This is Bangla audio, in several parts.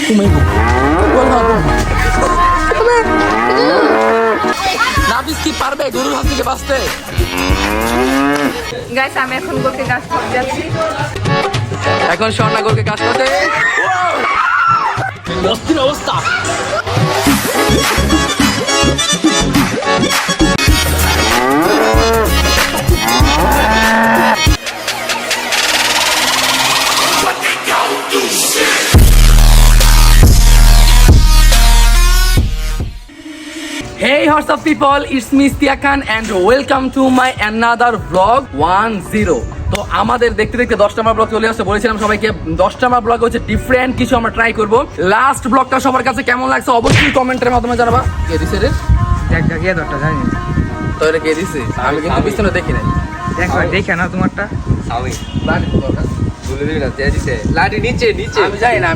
Umego. Wala ko. নাবিস কি পারবে গরুর হাত থেকে বাঁচতে? গাইস আমি এখন গরুকে ঘাস খাওয়াতে যাচ্ছি। এখন স্বর্ণা গরুকে ঘাস খাওয়াতে অস্থির অবস্থা। Hey what's up people, it's me Istia Khan and welcome to my another vlog 10. তো আমাদের দেখতে দেখতে 10 নম্বর ব্লগ চলে আসছে। বলেছিলাম সবাইকে 10 নম্বর ব্লগ হচ্ছে ডিফারেন্ট কিছু আমরা ট্রাই করব। লাস্ট ব্লগটা সবার কাছে কেমন লাগছে অবশ্যই কমেন্টের মাধ্যমে জানাবা। কে দিছে রে? কে দরটা জানি তো এটা কে দিছে? আমি কিন্তু পিছনে দেখি নাই। একবার দেখে না তোমারটা। আমি লাঠি তো দরকার বলে দিবি না, তে দিছে লাঠি নিচে নিচে। আমি যাই না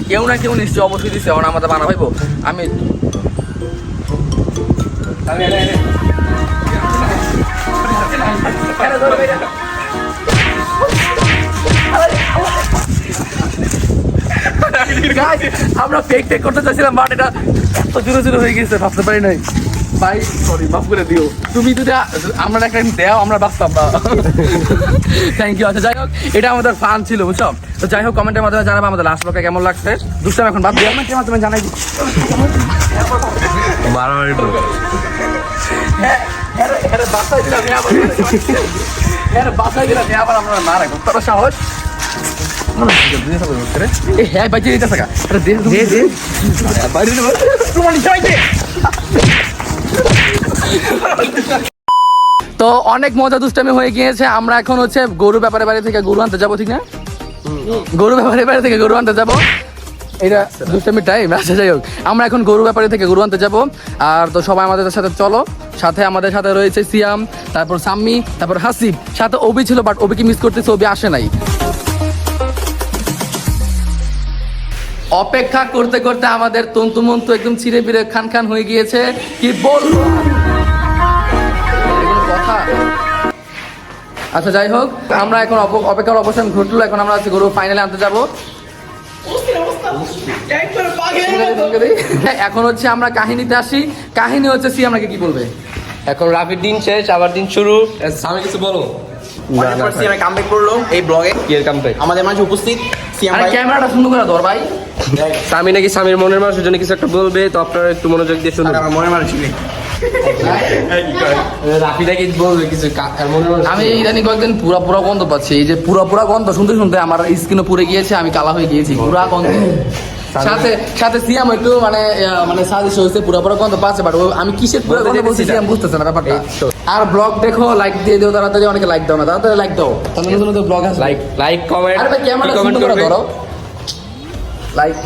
কেউ না কেউ নিশ্চয় অবশ্যই দিছে। এখন আমাদের বানা ভাইবো আমি আমরা ফেক টেক করতে চাইছিলাম বাট এটা এত জোরে হয়ে গেছে ভাবতে পারি নাই ভাই। সরি মাফ করে দিও। তুমি যদি আমরা একটা দেও আমরা বাঁচতাম না। Thank you. আচ্ছা যাই হোক এটা আমাদের ফান ছিল বুঝছো। তো যাই হোক কমেন্টের মাধ্যমে জানাবো আমাদের লাস্ট ব্লগটা কেমন লাগছে। দুষ্টাম এখন বাদ দিয়ে কমেন্টের মাধ্যমে জানাই দিই। বাসায় দিলাম আবার আমরা না রাখবো তোর সাহস। হ্যাঁ বাইচে দিতে থাকা তো অনেক মজা দুষ্টামি হয়ে গিয়েছে। আমরা এখন হচ্ছে গরু ব্যাপারে বাড়ি থেকে গরু আনতে যাবো, ঠিক না? গরু ব্যাপারে বাড়ি থেকে গরু আনতে যাবো, এটা দুষ্টামির টাইম। আচ্ছা যাই হোক আমরা এখন গরু ব্যাপারে থেকে গরু আনতে যাবো। আর তো সবাই আমাদের সাথে চলো। সাথে আমাদের সাথে রয়েছে সিয়াম, তারপর সাম্মি, তারপর হাসিব, সাথে অবি ছিল বাট অবিকে মিস করতেছে, অবি আসে নাই। অপেক্ষা করতে করতে আমাদের তন্তুমন্তু একদম ছিঁড়ে বিড়ে খান খান হয়ে গিয়েছে। কি বলবো কথা। আচ্ছা যাই হোক আমরা এখন অপেক্ষার অবসান ঘটলো। এখন আমরা হচ্ছে গরু ফাইনালে আনতে যাবো। এখন হচ্ছে আমরা কাহিনীতে আসি। কাহিনী হচ্ছে সি আমাকে কি বলবে। এখন রাফির দিন শেষ, আবার দিন শুরু। আমি কিছু বলো। আমি কামব্যাক করলো এই ব্লগে। কি এর কামব্যাক? আমাদের মাঝে উপস্থিত সিয়াম ভাই। ক্যামেরাটা সুন্দর করে ধর ভাই। সামি নাকি স্বামীর মনের মানুষের জন্য কিছু একটা বলবে, তো আপনারা একটু মনোযোগ দিয়ে শুনুন। আমার মনের মানুষ নেই। রাফি নাকি বলবে কিছু মনের মানুষ। আমি ইদানিং কয়েকদিন পুরা গন্ধ পাচ্ছি। এই যে পুরা গন্ধ শুনতে শুনতে আমার স্কিনও পুড়ে গিয়েছে, আমি কালা হয়ে গিয়েছি পুরা গন্ধ। সাথে সিয়াম একটু মানে সাজেশ হয়েছে পুরা গন্ধ পাচ্ছে বাট আমি কিসের পুরা গন্ধ বলছি সিয়াম বুঝতেছে না ব্যাপারটা। আর ব্লগ দেখো, লাইক দিয়ে দিও তাড়াতাড়ি। অনেকে লাইক দাও না, তাড়াতাড়ি লাইক দাও, তাহলে নতুন নতুন ব্লগ আসবে। Like comment. আরে ভাই ক্যামেরা কমেন্ট সুন্দর করে করবে। ধরো লাইক।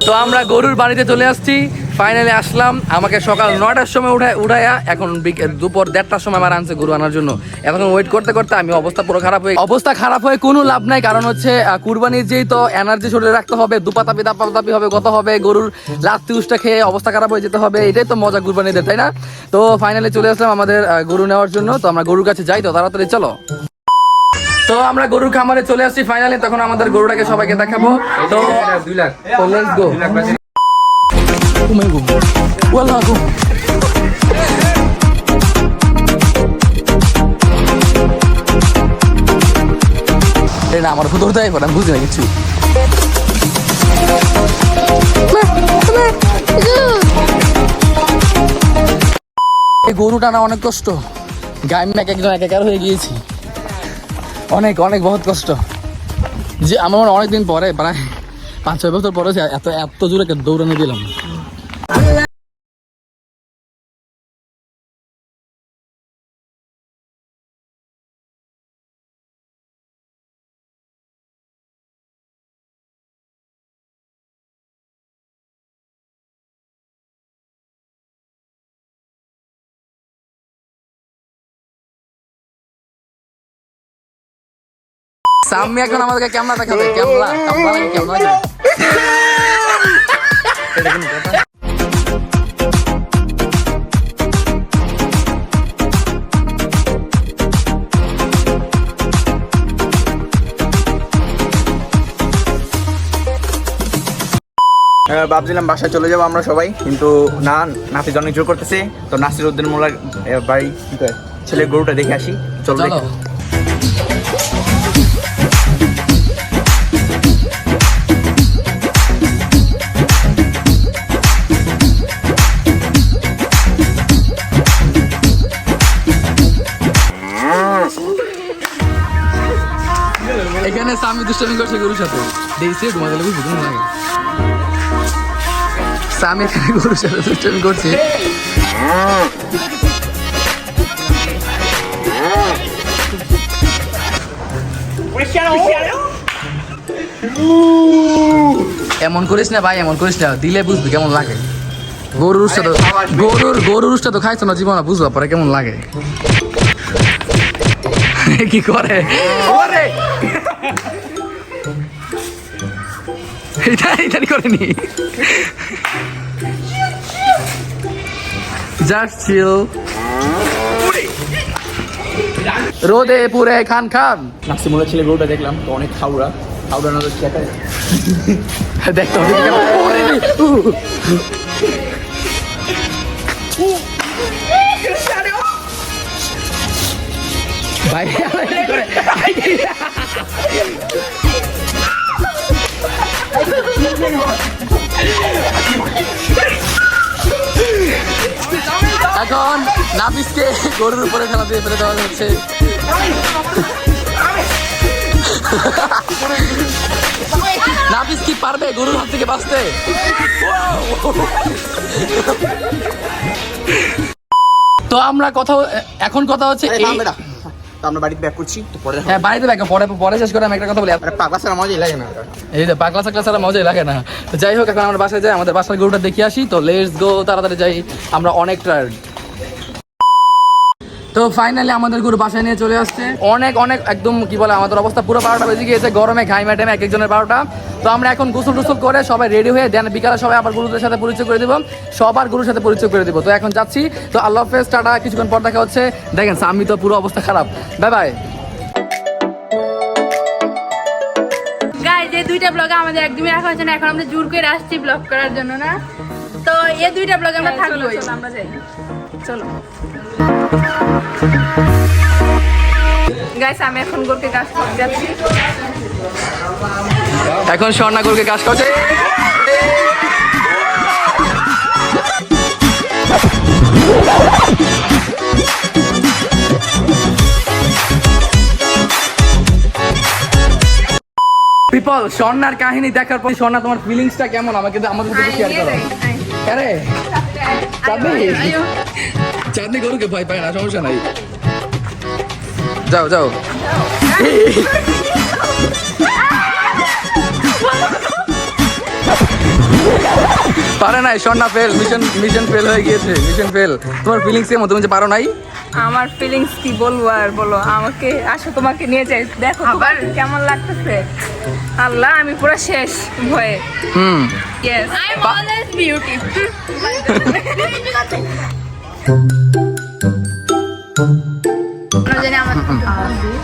তো আমরা গরুর বাড়িতে চলে আসছি, ফাইনালি আসলাম। আমাকে সকাল 9টার সময় উঠায়া এখন দুপুর 1:30টার সময় আমার আনছে গরু আনার জন্য। এখন ওয়েট করতে করতে আমি অবস্থা খারাপ হয়ে কোনো লাভ নাই। কারণ হচ্ছে কুরবানির যেই তো এনার্জি শরীরে রাখতে হবে, দাপাতাপি হবে, গত হবে, গরুর লাত্তি উষ্টা খেয়ে অবস্থা খারাপ হয়ে যেতে হবে। এটাই তো মজা কুরবানিদের, তাই না? তো ফাইনালি চলে আসলাম আমাদের গরু নেওয়ার জন্য। তো আমরা গরুর কাছে যাই, তো তাড়াতাড়ি চলো। তো আমরা গরুর খামারে চলে আসছি ফাইনালি। তখন আমাদের গরুটাকে সবাইকে দেখাবো। তো 2 লাখ। Let's go. না আমার ভুতর দেয় আমি বুঝি না কিছু। এই গরু টানা অনেক কষ্ট। গায়ে এক একজন একাকার হয়ে গিয়েছি। অনেক বহুত কষ্ট। যে আমার অনেকদিন পরে প্রায় 5-6 বছর পরে এত জোরে দৌড়ানো দিলাম। সাম্মি এখন আমাদেরকে ক্যামেরা দেখাবে, ক্যামেরা লাগে, ক্যামেরা লাগে। এটা কোনো কথা? ভাবছিলাম বাসায় চলে যাবো আমরা সবাই, কিন্তু না, নাসির অনেক জোর করতেছে। তো নাসির উদ্দিন মোল্লার বাড়ি কি কয় ছেলে গরুটা দেখে আসি, চলো চলো। এখানে সামি দুষ্টামি করছে গরুর সাথে, দেখছি তোমাদের বুঝবো কেমন লাগে। সামি এখানে গরুর সাথে দুষ্টামি করছে। এমন করিস না ভাই, এমন করিস না, দিলে বুঝবি কেমন লাগে। গরুর সাথে গরুর সাথে খাইছো না জীবনে, বুঝবা পরে কেমন লাগে। কি করে ওরে এটা করেনি, জাস্ট চিল। রোদে পুরে খান খান। নাসির মোল্লার ছেলে গরুটা দেখলাম তো অনেক খাওয়া নজর চেপে দেখতে হবে ভাই। এখন নাফিসকে গরুর উপরে খেলা দিয়ে ফেলে দেওয়া হচ্ছে। নাফিস কি পারবে গরুর হাত থেকে বাঁচতে? তো আমরা এখন কথা হচ্ছে আমরা বাড়িতে ব্যাক করছি, তো পরে হ্যাঁ বাড়িতে ব্যাক পরে শেষ করে আমি একটা কথা বলি। পাগলা ছাড়া মজাই লাগে না, এই যে পাগলা ছাড়া মজাই লাগে না। তো যাই হোক, এখন আমরা বাসায় যাই, আমাদের বাসার গরুটা দেখে আসি। তো লেটস গো, তাড়াতাড়ি যাই, আমরা অনেক টায়ার্ড। তো ফাইনালি আমাদের গরু বাসায় নিয়ে চলে আসছে। অনেক একদম কি বলে, আমাদের অবস্থা পুরো 12টা বেজে গিয়েছে, গরমে ঘাইমে টেমে এক একজনের 12টা। তো আমরা এখন গোসল টোসল করে সবাই রেডি হয়ে দেন, বিকালে সবাই আবার গরুদের সাথে পরিচয় করে দিব, সবার গরুর সাথে পরিচয় করে দিব। তো এখন যাচ্ছি, তো আল্লাহ হাফেজ, টাটা, কিছুক্ষণ পর দেখা হচ্ছে। দেখেন সামি তো পুরো অবস্থা খারাপ, বাই বাই। গাইজ, এই দুইটা ব্লগে আমাদের একদমই রাখা হচ্ছে না, এখন আমরা জোর করে আসছি ব্লগ করার জন্য না। তো এই দুইটা ব্লগে আমরা থাকবো, আমরা যাই, চলো। গাইস, আমি এখন গরুকে ঘাস খাওয়াতে যাচ্ছি। এখন স্বর্ণা গরুকে ঘাস খাওয়াচ্ছে। পিপল, স্বর্ণার কাহিনী দেখার পর স্বর্ণা তোমার ফিলিংসটা কেমন আমাকে আমাদের সাথে শেয়ার করো। আরে চাঁদনি গরুকে ভয় পায় না, সমস্যা নাই, যাও যাও। পারে নাই, স্বর্ণা ফেল, মিশন ফেল হয়ে গিয়েছে, মিশন ফেল। তোমার ফিলিংস কেমন, তুমি যে পারো নাই? আমার ফিলিংস কি বলবো আর, বলো আমাকে, আসো তোমাকে নিয়ে যাই, দেখো আবার কেমন লাগতেছে। আল্লাহ, আমি পুরো শেষ ভয়ে। Yes, I am always beautiful.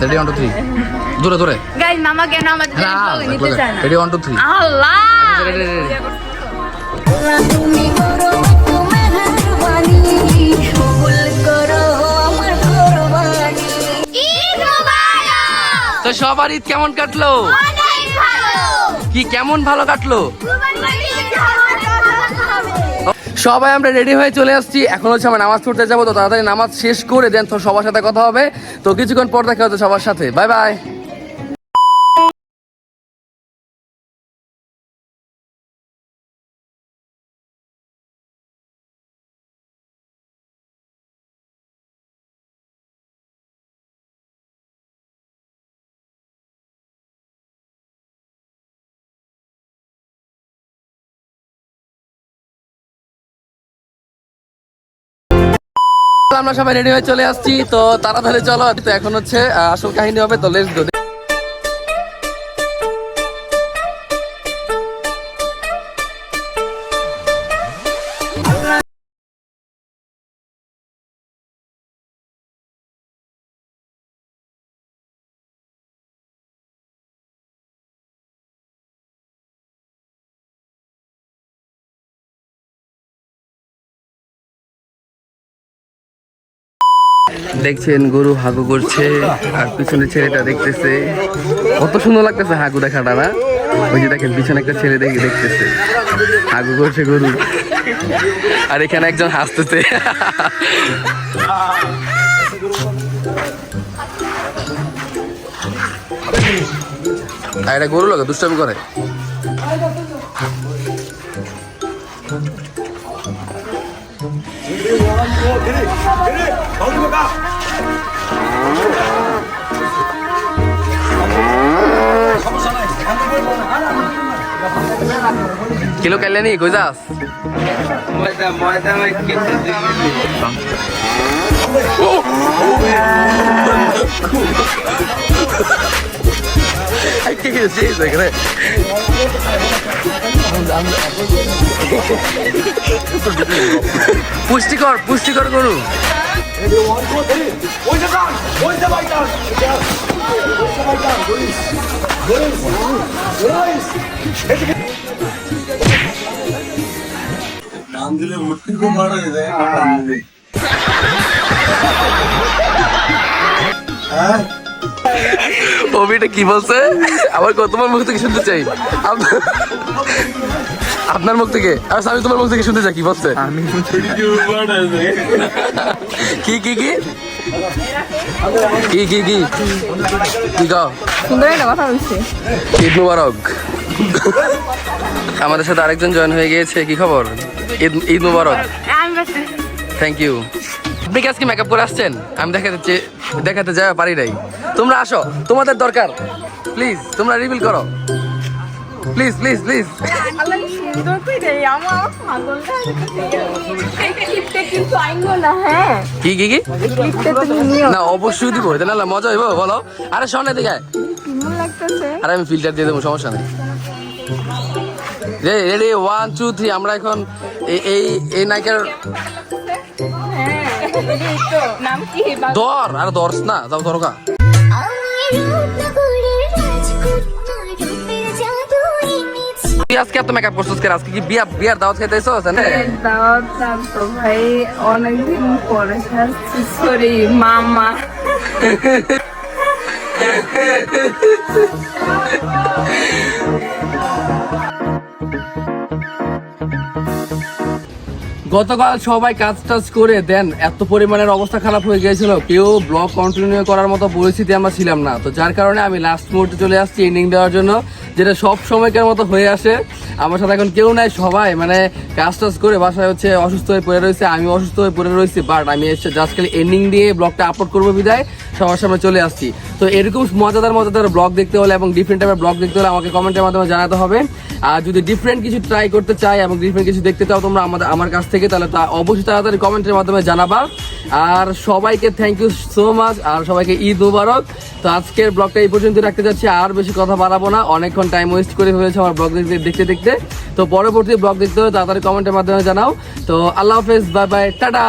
Ready 1 2 3, দূরে দূরে। গাইস, মামা কেন আমাদের ব্লগে নিতে চায় না? রেডি 1 2 3। আল্লাহ, তুমি করো একটু মেহেরবানি, কবুল করো আমার কুরবানি। ঈদ মোবারক। তো সবার ঈদ কেমন কাটলো? অনেক ভালো। কি কেমন ভালো কাটলো? কুরবানি ঈদ হবে। সবাই আমরা রেডি হয়ে চলে আসছি, এখন হচ্ছে আমরা নামাজ পড়তে যাবো। তো তাড়াতাড়ি নামাজ শেষ করে দেন, তো সবার সাথে কথা হবে। তো কিছুক্ষণ পর দেখা হচ্ছে সবার সাথে, বাই বাই। আমরা সবাই রেডি হয়ে চলে আসছি, তো তাড়াতাড়ি চলো। তো এখন হচ্ছে আসল কাহিনী হবে, তো লেটস গো। দেখছেন গরু হাগু করছে আর পিছনে ছেলেটা দেখতেছে, কত সুন্দর লাগতেছে হাগু দেখাটা না? ওই যে দেখেন পিছনে একটা ছেলে দেখতেছে হাগু করছে গরু, আর এখানে একজন হাসতেছে। আর এটা গরু লাগে দুষ্টামি করে। কিলো কাইলে নি কই যাস? পুষ্টিকর পুষ্টিকর গরু। ওবিটা কি বলছে আবার? তোমার মুখ থেকে শুনতে চাই, আপনার মুখ থেকে। আর আমি তোমার মুখ থেকে শুনতে চাই কি বলছে। কি কি কি কি কি কি কি গাও? সুন্দর একটা কথা বলছি। ঈদ মুবারক। আমাদের সাথে আরেকজন জয়েন হয়ে গিয়েছে, কি খবর? ঈদ মুবারক। Thank you. আপনি কি আজকে মেকআপ করে আসছেন? আমি দেখাতে যাওয়া পারি নাই। তোমরা আসো, তোমাদের দরকার, প্লিজ তোমরা রিভিল করো, প্লিজ প্লিজ প্লিজ। সুন্দর করে আমার পাগলটা এইটা ক্লিপটা কিন্তু আইনো না। হ্যাঁ কি কি কি ক্লিপটা তুমি নিও। না অবশ্যই দিব, এটা না মজা হইব। বলো। আরে শোনে দিকে, কেমন লাগতেছে? আরে আমি ফিল্টার দিয়ে দেবো, সমস্যা নেই। রেডি 1 2 3। আমরা এখন এই নায়িকার হ্যাঁ এই তো নাম কি? দর আর দর্শ না যাও দরকা। তুই আজকে এত মেকআপ করছিস কেন? আজকে কি বিয়ার দাওয়াত খেতে এসেছ? দাওয়াত তো ভাই অনেকদিন পরে খাচ্ছি। সরি মামা। গতকাল সবাই কাজ টাজ করে দেন এত পরিমাণের অবস্থা খারাপ হয়ে গিয়েছিল, কেউ ব্লগ কন্টিনিউ করার মতো পরিস্থিতি আমরা ছিলাম না। তো যার কারণে আমি লাস্ট মুহূর্তে চলে আসছি এন্ডিং দেওয়ার জন্য, যেটা সব সময়কার মতো হয়ে আসে। আমার সাথে এখন কেউ নাই, সবাই মানে কাজ টাজ করে বাসায় হচ্ছে অসুস্থ হয়ে পড়ে রয়েছে, আমি অসুস্থ হয়ে পড়ে রয়েছি। বাট আমি এসে জাস্ট খালি এন্ডিং দিয়ে ব্লগটা আপলোড করবো বিদায় সবার সামনে চলে আসছি। তো এরকম মজাদার ব্লগ দেখতে হলে এবং ডিফারেন্ট টাইপের ব্লগ দেখতে হলে আমাকে কমেন্টের মাধ্যমে জানাতে হবে। আর যদি ডিফারেন্ট কিছু ট্রাই করতে চাই এবং ডিফারেন্ট কিছু দেখতে চাও তোমরা আমার কাছ থেকে, তাহলে তা অবশ্যই তাড়াতাড়ি কমেন্টের মাধ্যমে জানাবা। আর সবাইকে থ্যাংক ইউ সো মাচ, আর সবাইকে ঈদ মুবারক। তো আজকের ব্লগটা এই পর্যন্ত রাখতে যাচ্ছি, আর বেশি কথা বাড়াবো না, অনেকক্ষণ টাইম ওয়েস্ট করে ফেলেছে আমার ব্লগ দেখতে। তো পরবর্তী ব্লগ দেখতে হলে তাড়াতাড়ি কমেন্টের মাধ্যমে জানাও। তো আল্লাহ হাফেজ, বাই বাই, টাটা।